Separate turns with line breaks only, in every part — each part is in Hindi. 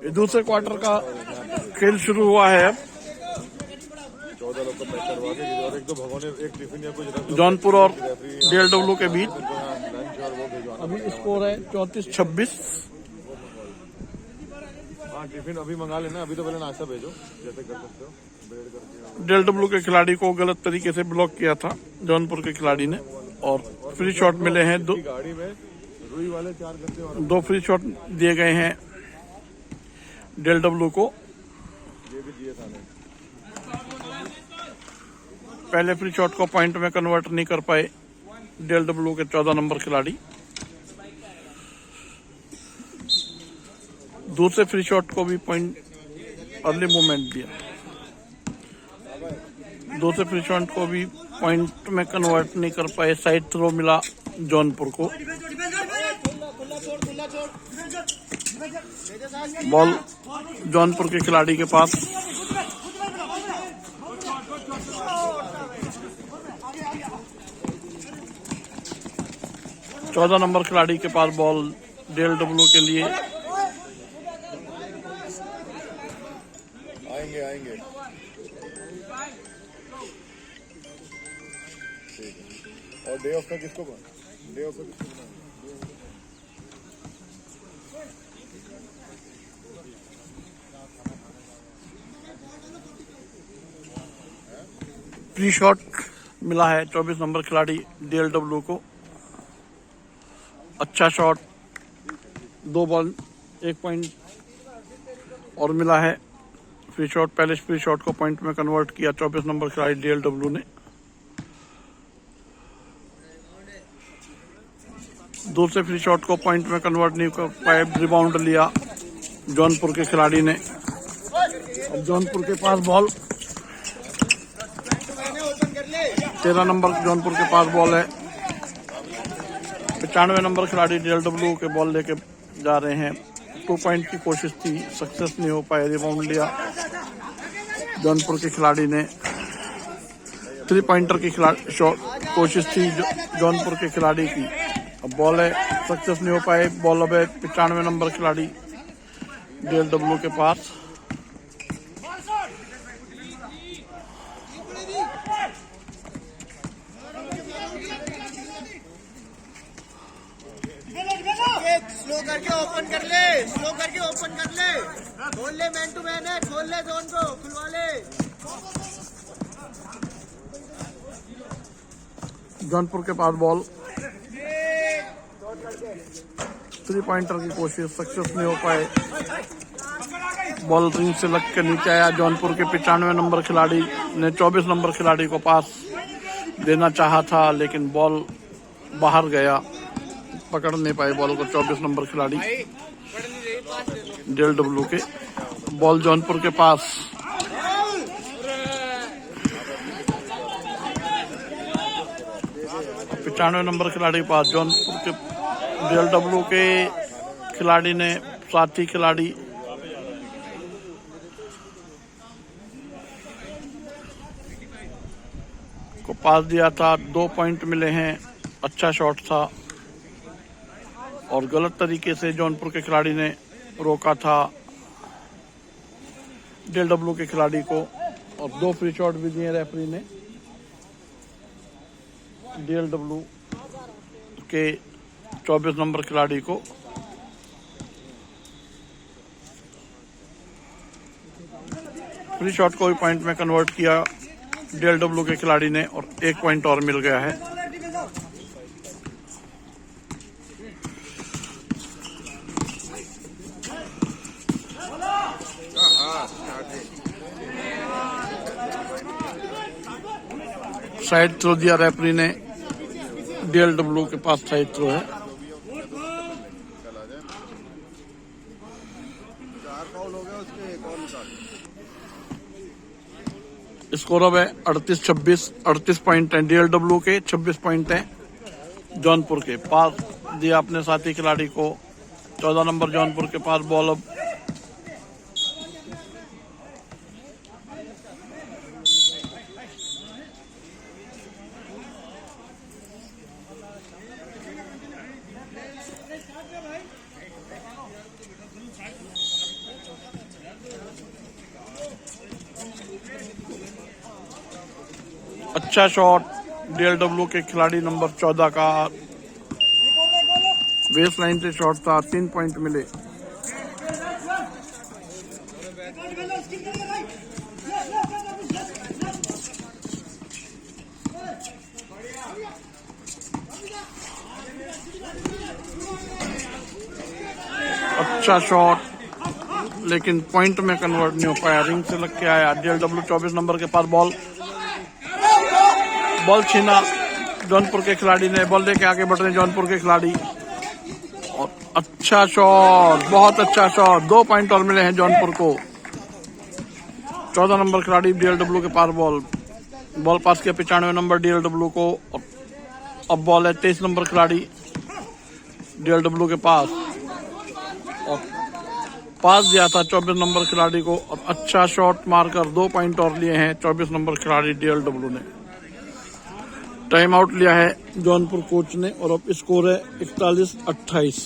दूसरे क्वार्टर का खेल शुरू हुआ है अब।
14 लोग को पैक करवा के और एक दो भगोने एक टिफिन या कुछ रख दो।
जौनपुर और डीएलडब्ल्यू के बीच
लंच और वो भिजवाना।
अभी स्कोर है 34-26।
हाँ टिफिन अभी मंगा लेना, अभी तो पहले नाश्ता भेजो जैसे कर सकते हो, ब्रेड करके।
डीएलडब्ल्यू के खिलाड़ी को गलत तरीके से ब्लॉक किया था जौनपुर के खिलाड़ी ने और फ्री शॉट मिले हैं।
गाड़ी में रुई वाले 4 गद्दे और
2 फ्री शॉट दिए गए हैं डीएलडब्ल्यू को।
ये भी दिए था।
पहले फ्री शॉट को पॉइंट में कन्वर्ट नहीं कर पाए डीएलडब्ल्यू के 14 नंबर खिलाड़ी। दूसरे फ्री शॉट को भी पॉइंट अर्ली मूवमेंट दिया। दूसरे फ्री शॉट को भी पॉइंट में कन्वर्ट नहीं कर पाए। साइड थ्रो मिला जौनपुर को। बॉल जौनपुर के खिलाड़ी के पास। चौदह नंबर खिलाड़ी के पास बॉल डीएलडब्ल्यू के लिए।
आएंगे और डे ऑफ का किसको डे ऑफ
फ्री शॉट मिला है 24 नंबर खिलाड़ी डीएलडब्ल्यू को। अच्छा शॉट, 2 बॉल 1 पॉइंट और मिला है। फ्री शॉट, पहले फ्री शॉट को पॉइंट में कन्वर्ट किया 24 नंबर खिलाड़ी डीएलडब्ल्यू ने। दूसरे फ्री शॉट को पॉइंट में कन्वर्ट नहीं कर पाए। रिबाउंड लिया जौनपुर के खिलाड़ी ने। जौनपुर के पास बॉल 13 नंबर जौनपुर के पास बॉल है। 95 नंबर खिलाड़ी डीएलडब्ल्यू के बॉल लेके जा रहे हैं। 2 पॉइंट की कोशिश थी, सक्सेस नहीं हो पाए। रिबाउंड लिया जौनपुर के खिलाड़ी ने। 3 पॉइंटर की कोशिश थी जौनपुर के खिलाड़ी की। अब बॉल है, सक्सेस नहीं हो पाए। बॉल अब है 95 नंबर खिलाड़ी डीएलडब्ल्यू के पास।
स्लो करके ओपन कर ले, स्लो करके ओपन कर ले, खोल ले, मैन टू मैन है, खोल ले जोन को, खुलवा ले।
जौनपुर के पास बॉल। 3 पॉइंटर की कोशिश, सक्सेस नहीं हो पाए। बॉल रिंग से लग के नीचे आया। जौनपुर के 95 नंबर खिलाड़ी ने 24 नंबर खिलाड़ी को पास देना चाहा था, लेकिन बॉल बाहर गया। पकड़ नहीं पाए बॉल को 24 नंबर खिलाड़ी डीएलडब्ल्यू के। बॉल जौनपुर के पास। पचानवे नंबर खिलाड़ी के पास जौनपुर के डीएलडब्ल्यू के खिलाड़ी ने साथी खिलाड़ी को पास दिया था। 2 पॉइंट मिले हैं। अच्छा शॉट था और गलत तरीके से जौनपुर के खिलाड़ी ने रोका था डीएलडब्ल्यू के खिलाड़ी को। और 2 फ्री शॉट भी दिए रेफरी ने डीएलडब्ल्यू के 24 नंबर खिलाड़ी को। फ्री शॉट को भी पॉइंट में कन्वर्ट किया डीएलडब्ल्यू के खिलाड़ी ने और 1 पॉइंट और मिल गया है। साइड थ्रो दिया रेफरी ने। डीएलडब्ल्यू के पास साइड थ्रो है।
4 फाउल हो गया उसके, एक और निकाल।
स्कोर अब है 38-26। 38 पॉइंट है डीएलडब्ल्यू के, 26 पॉइंट है जौनपुर के। पास दिया अपने साथी खिलाड़ी को। 14 नंबर जौनपुर के पास बॉल। अब अच्छा शॉट डीएलडब्ल्यू के खिलाड़ी नंबर 14 का, बेस लाइन से शॉट था, 3 पॉइंट मिले। अच्छा शॉट लेकिन पॉइंट में कन्वर्ट नहीं हो पाया, रिंग से लग के आया। डीएलडब्ल्यू 24 नंबर के पास बॉल छीना जौनपुर के खिलाड़ी ने, बॉल लेके आगे बढ़ रहे जौनपुर के खिलाड़ी। और अच्छा शॉट, बहुत अच्छा शॉट, 2 पॉइंट और मिले हैं जौनपुर को। 14 नंबर खिलाड़ी डीएलडब्ल्यू के पास बॉल पास किया 95 नंबर डीएलडब्ल्यू को। अब बॉल है 23 नंबर खिलाड़ी डीएलडब्ल्यू के पास, और पास दिया था 24 नंबर खिलाड़ी को। अब अच्छा शॉट मारकर 2 पॉइंट और लिए हैं 24 नंबर खिलाड़ी डीएलडब्ल्यू ने। टाइम आउट लिया है जौनपुर कोच ने, और अब स्कोर है 41-28।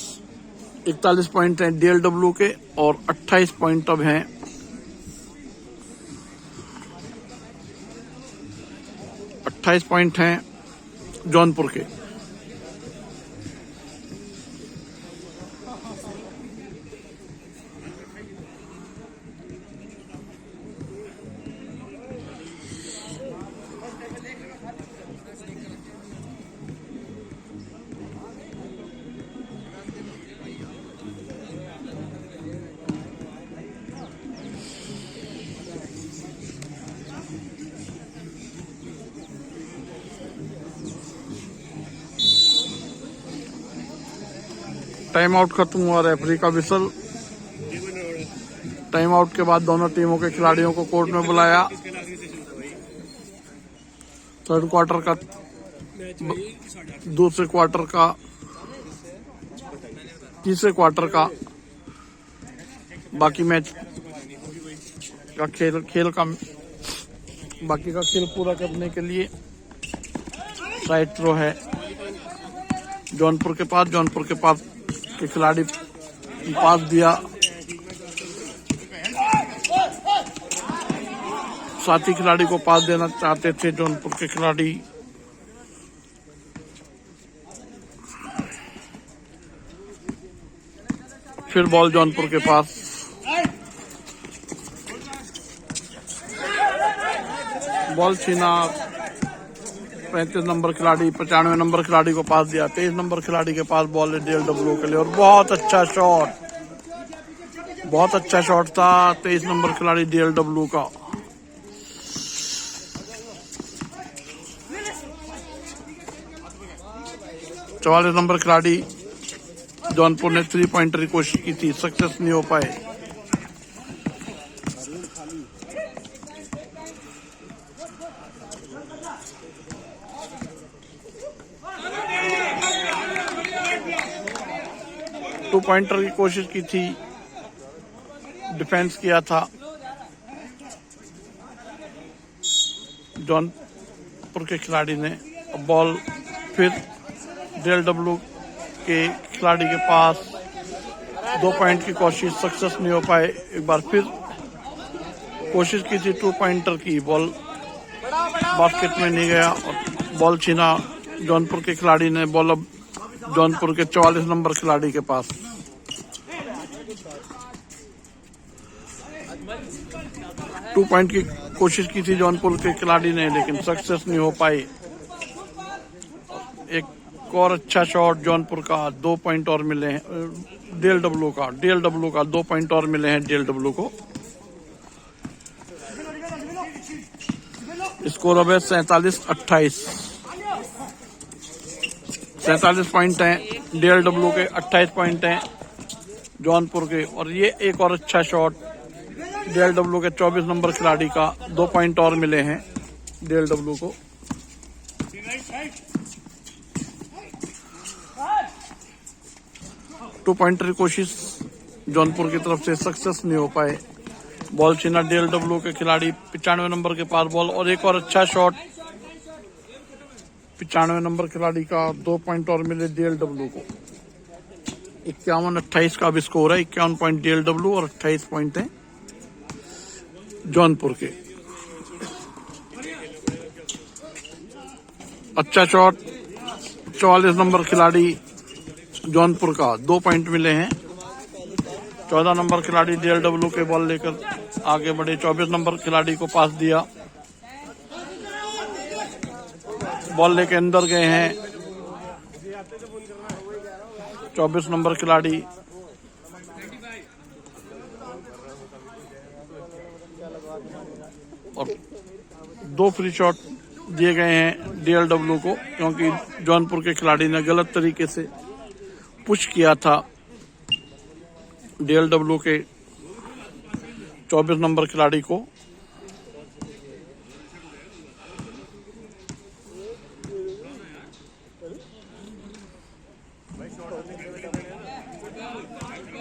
41 पॉइंट हैं डीएलडब्ल्यू के और 28 पॉइंट अब हैं जौनपुर के। टाइम आउट खत्म हुआ, रेफरी का विसल। टाइम आउट के बाद दोनों टीमों के खिलाड़ियों को कोर्ट में बुलाया। थर्ड क्वार्टर का, दूसरे क्वार्टर का, तीसरे क्वार्टर का बाकी मैच का खेल का बाकी का खेल पूरा करने के लिए साइड थ्रो है जौनपुर के पास के खिलाड़ी पास दिया, साथी खिलाड़ी को पास देना चाहते थे जौनपुर के खिलाड़ी। फिर बॉल जौनपुर के पास, बॉल छीना 35 नंबर खिलाड़ी 95 नंबर खिलाड़ी को पास दिया। 23 नंबर खिलाड़ी के पास बॉल है डीएलडब्ल्यू के लिए, और बहुत अच्छा शॉट था 23 नंबर खिलाड़ी डीएलडब्ल्यू का। चौवालीस नंबर खिलाड़ी जौनपुर ने 3 पॉइंटर की कोशिश की थी, सक्सेस नहीं हो पाए। टू पॉइंटर की कोशिश की थी, डिफेंस किया था जौनपुर के खिलाड़ी ने। बॉल फिर डीएलडब्ल्यू के खिलाड़ी के पास, 2 पॉइंट की कोशिश, सक्सेस नहीं हो पाए। एक बार फिर कोशिश की थी 2 पॉइंटर की, बॉल बास्केट में नहीं गया और बॉल छीना जौनपुर के खिलाड़ी ने। बॉल अब जौनपुर के 44 नंबर खिलाड़ी के पास। टू पॉइंट की कोशिश की थी जौनपुर के खिलाड़ी ने, लेकिन सक्सेस नहीं हो पाई। एक और अच्छा शॉट जौनपुर का, 2 पॉइंट और मिले हैं डीएलडब्ल्यू का 2 पॉइंट और मिले हैं डीएलडब्ल्यू को। स्कोर अब है 47-28। 47 पॉइंट हैं डीएलडब्ल्यू के, 28 पॉइंट हैं जौनपुर के। और ये एक और अच्छा शॉट डीएलडब्ल्यू के 24 नंबर खिलाड़ी का, 2 पॉइंट और मिले हैं डीएलडब्ल्यू को। टू पॉइंटर की कोशिश जौनपुर की तरफ से, सक्सेस नहीं हो पाए। बॉल छीना डीएलडब्ल्यू के खिलाड़ी 95 नंबर के पास बॉल, और एक और अच्छा शॉट 95 नंबर खिलाड़ी का, 2 पॉइंट और मिले डीएलडब्ल्यू को। 51-28 का भी स्कोर है। 51 पॉइंट डीएलडब्ल्यू और 28 पॉइंट है जौनपुर के। अच्छा शॉट 44 नंबर खिलाड़ी जौनपुर का, 2 पॉइंट मिले हैं। 14 नंबर खिलाड़ी DLW के बॉल लेकर आगे बढ़े, 24 नंबर खिलाड़ी को पास दिया, बॉल लेके अंदर गए हैं 24 नंबर खिलाड़ी। और 2 फ्री शॉट दिए गए हैं DLW को, क्योंकि जौनपुर के खिलाड़ी ने गलत तरीके से पुश किया था DLW के 24 नंबर खिलाड़ी को।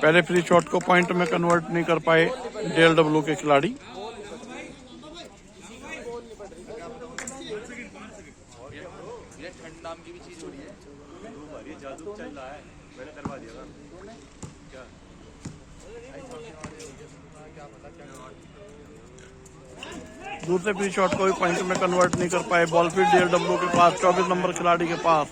पहले फ्री शॉट को पॉइंट में कन्वर्ट नहीं कर पाए DLW के खिलाड़ी। दूसरे फ्री शॉट को भी पॉइंट में कन्वर्ट नहीं कर पाए, बॉल फिर DLW के पास, 24 नंबर खिलाड़ी के पास।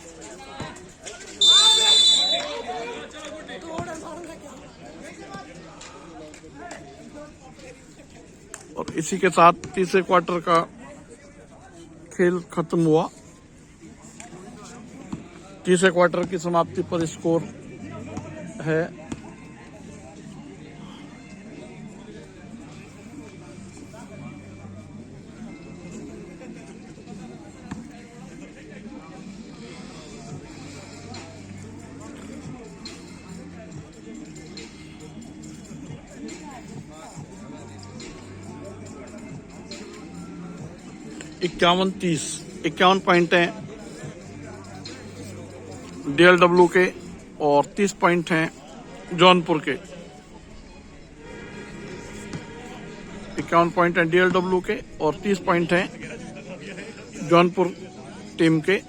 और इसी के साथ तीसरे क्वार्टर का खेल खत्म हुआ। तीसरे क्वार्टर की समाप्ति पर स्कोर है 51-30। 51 पॉइंट हैं DLW के और 30 पॉइंट हैं जौनपुर के। 51 पॉइंट हैं DLW के और 30 पॉइंट हैं जौनपुर टीम के।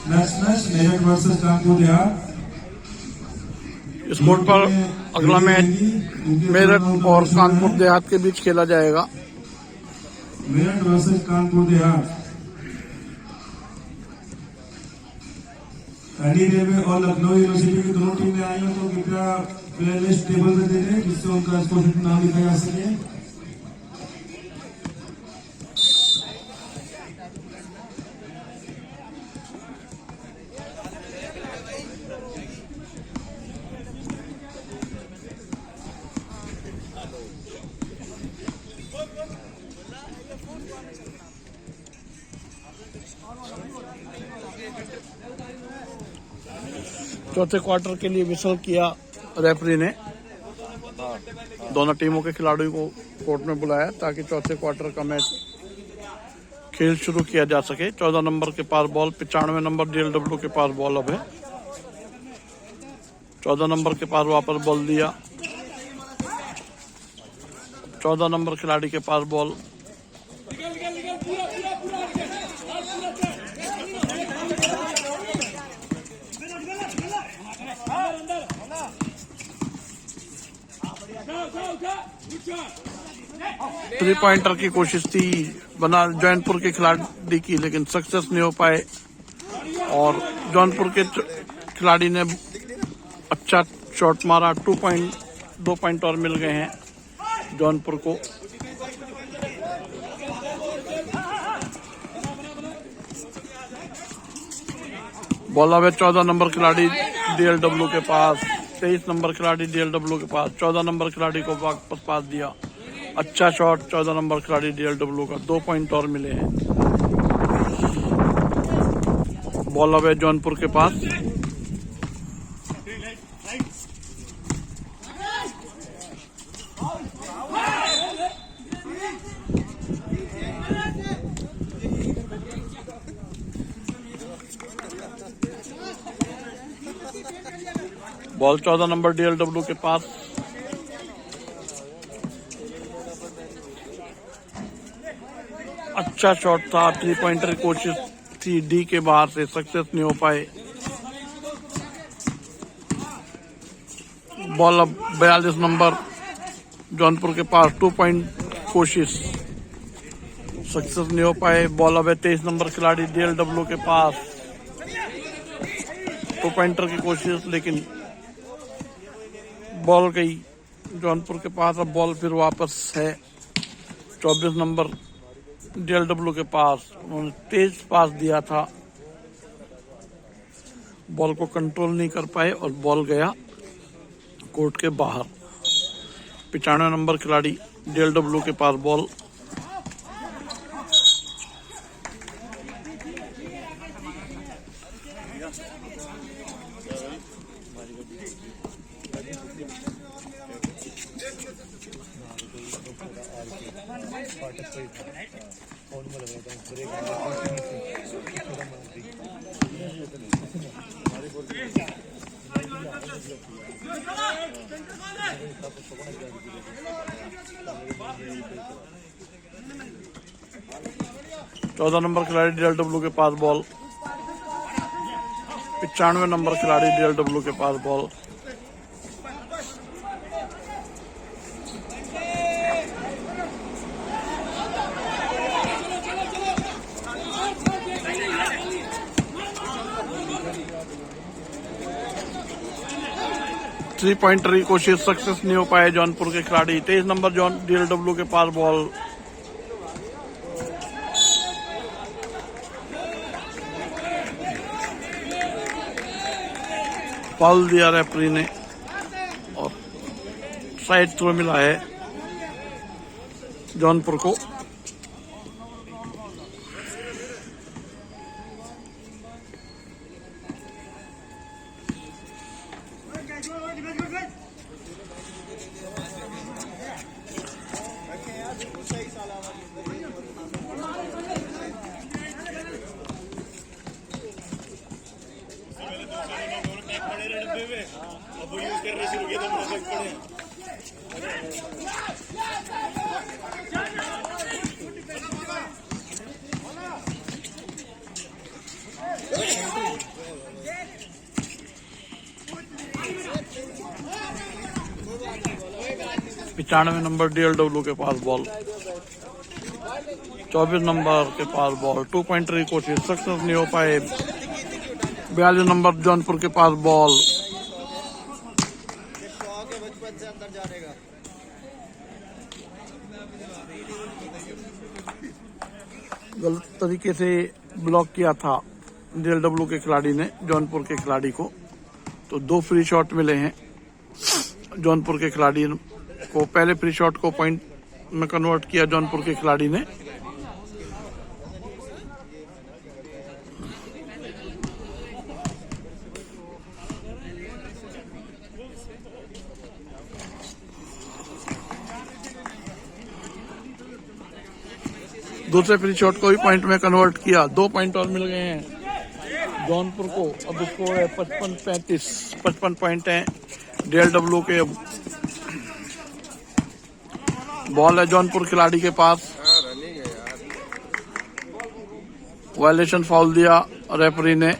Next match Meerut versus Kanpur Dehat.
इस बोर्ड पर अगला मैच मेरठ और कानपुर देहात के बीच खेला जाएगा।
Meerut versus Kanpur Dehat. AD railway और लखनऊ यूनिवर्सिटी की दोनों टीमें आई हैं, तो कृपया प्लेयर लिस्ट टेबल पे दे दें जिससे उनका स्कोर शीट नाम लिखा जा सके।
चौथे क्वार्टर के लिए विसल किया रेफरी ने। दोनों टीमों के खिलाड़ियों को कोर्ट में बुलाया ताकि चौथे क्वार्टर का मैच खेल शुरू किया जा सके। 14 नंबर के पास बॉल, 95 नंबर DLW के पास बॉल अब है। 14 नंबर के पास वापस बॉल दिया, 14 नंबर खिलाड़ी के पास बॉल। थ्री पॉइंटर की कोशिश थी बना जौनपुर के खिलाड़ी की, लेकिन सक्सेस नहीं हो पाए और जौनपुर के खिलाड़ी ने अच्छा शॉट मारा। 2 पॉइंट और मिल गए हैं जौनपुर को। बॉल अब है 14 नंबर खिलाड़ी DLW के पास, 23 नंबर खिलाड़ी DLW के पास। 14 नंबर खिलाड़ी को वापस पास दिया, अच्छा शॉट 14 नंबर खिलाड़ी DLW का। 2 पॉइंट और मिले हैं। बॉल अब है जौनपुर के पास। बॉल 14 नंबर DLW के पास। अच्छा शॉट था, 3 पॉइंटर की कोशिश थी डी के बाहर से, सक्सेस नहीं हो पाए। बॉल अब 42 नंबर जौनपुर के पास 2 पॉइंट कोशिश सक्सेस नहीं हो पाए। बॉल अब है 23 नंबर खिलाड़ी डीएलडब्ल्यू के पास, 2 पॉइंटर की कोशिश, लेकिन बॉल गई जौनपुर के पास। अब बॉल फिर वापस है 24 नंबर डीएलडब्ल्यू के पास। उन्होंने तेज पास दिया था, बॉल को कंट्रोल नहीं कर पाए और बॉल गया कोर्ट के बाहर। 95 नंबर खिलाड़ी डीएलडब्ल्यू के पास बॉल। चौदह नंबर खिलाड़ी डीएलडब्ल्यू के पास बॉल। 95 नंबर खिलाड़ी डीएलडब्ल्यू के पास बॉल। थ्री पॉइंटर की कोशिश सक्सेस नहीं हो पाए जौनपुर के खिलाड़ी। 23 नंबर डीएलडब्ल्यू के पास बॉल। फाउल दिया रेफरी ने और साइड थ्रो मिला है जौनपुर को। पिचानवे नंबर डीएलडब्ल्यू के पास बॉल। 24 नंबर के पास बॉल। 2 पॉइंटर की कोशिश सक्सेस नहीं हो पाए। 42 नंबर जौनपुर के पास बॉल। गलत तरीके से ब्लॉक किया था डीएलडब्ल्यू के खिलाड़ी ने जौनपुर के खिलाड़ी को, तो 2 फ्री शॉट मिले हैं जौनपुर के खिलाड़ी को। पहले फ्री शॉट को पॉइंट में कन्वर्ट किया जौनपुर के खिलाड़ी ने। दूसरे फ्री शॉट को भी पॉइंट में कन्वर्ट किया। 2 पॉइंट और मिल गए हैं जौनपुर को। अब स्कोर है 55-35। 55 पॉइंट है डीएलडब्ल्यू के। बॉल है जौनपुर खिलाड़ी के पास। वायलेशन फाउल दिया रेफरी ने।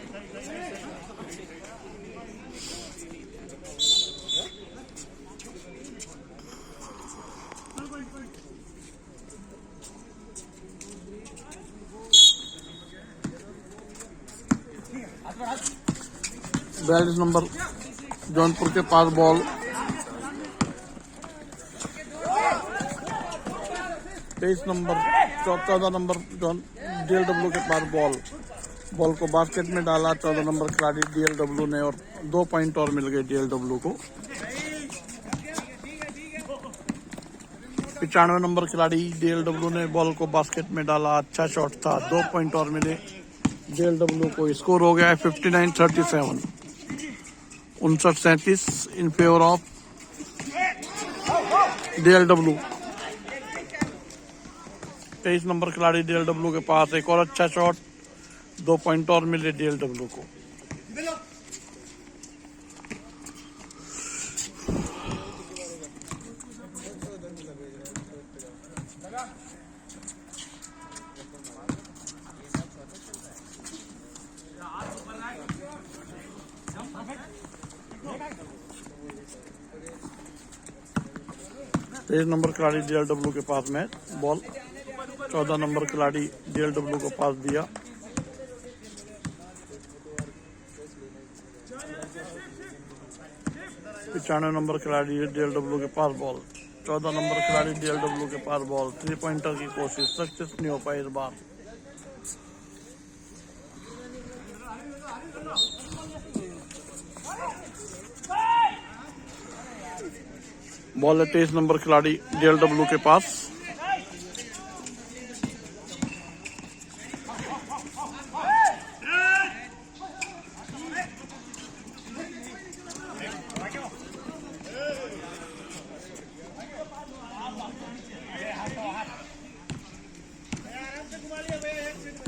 बयालीस नंबर जौनपुर के पास बॉल। 23 नंबर 14 नंबर डीएलडब्ल्यू के पास बॉल। बॉल को बास्केट में डाला 14 नंबर खिलाड़ी डीएलडब्ल्यू ने और 2 पॉइंट और मिल गए डीएलडब्ल्यू को। 95 नंबर खिलाड़ी डीएलडब्ल्यू ने बॉल को बास्केट में डाला। अच्छा शॉट था। 2 पॉइंट और मिले डीएलडब्ल्यू को। स्कोर हो गया है 59-37। 59-37 in favour of DLW. 23 number खिलाड़ी डीएलडब्ल्यू के पास। एक और अच्छा शॉट। 2 पॉइंट और मिले डीएलडब्ल्यू को। 23 नंबर खिलाड़ी DLW के पास मैच बॉल। 14 नंबर खिलाड़ी DLW को पास दिया। पिचानवे नंबर खिलाड़ी DLW के पास बॉल। 14 नंबर खिलाड़ी DLW के पास बॉल। 3 पॉइंटर की कोशिश सक्सेस नहीं हो पाई इस बार। बॉल है 23 नंबर खिलाड़ी DLW के पास।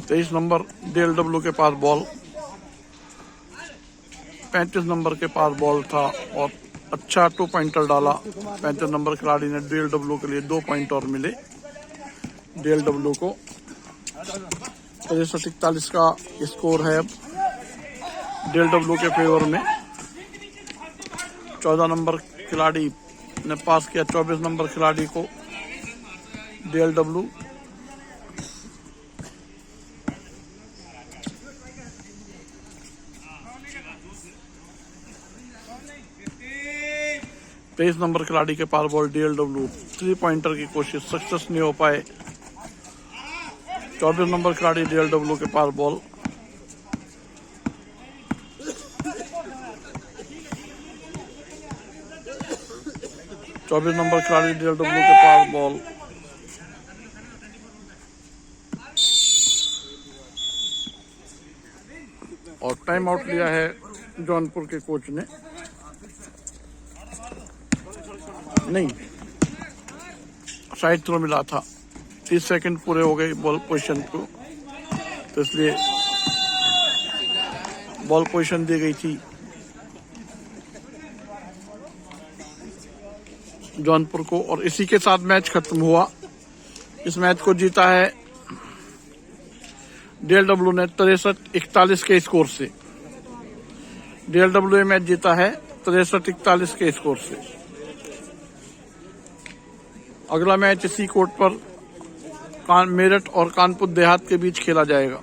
तेईस नंबर DLW के पास बॉल। 35 नंबर के पास बॉल था और अच्छा 2 पॉइंटर डाला। 35 नंबर खिलाड़ी ने DLW के लिए 2 पॉइंट और मिले DLW को। 43-41 का स्कोर है अब DLW के फेवर में। 14 नंबर खिलाड़ी ने पास किया 24 नंबर खिलाड़ी को DLW। तेईस नंबर खिलाड़ी के पास बॉल DLW। 3 पॉइंटर की कोशिश सक्सेस नहीं हो पाए। 24 नंबर खिलाड़ी DLW के पास बॉल। नंबर खिलाड़ी DLW के पास बॉल। और टाइम आउट लिया है जौनपुर के कोच ने। नहीं, साइड थ्रो मिला था। 30 सेकंड पूरे हो गए बॉल पोजीशन को, तो इसलिए बॉल पोजीशन दी गई थी जौनपुर को। और इसी के साथ मैच खत्म हुआ। इस मैच को जीता है DLW ने 63-41 के स्कोर से। DLW मैच जीता है 63-41 के स्कोर से। अगला मैच इसी कोर्ट पर मेरठ और कानपुर देहात के बीच खेला जाएगा।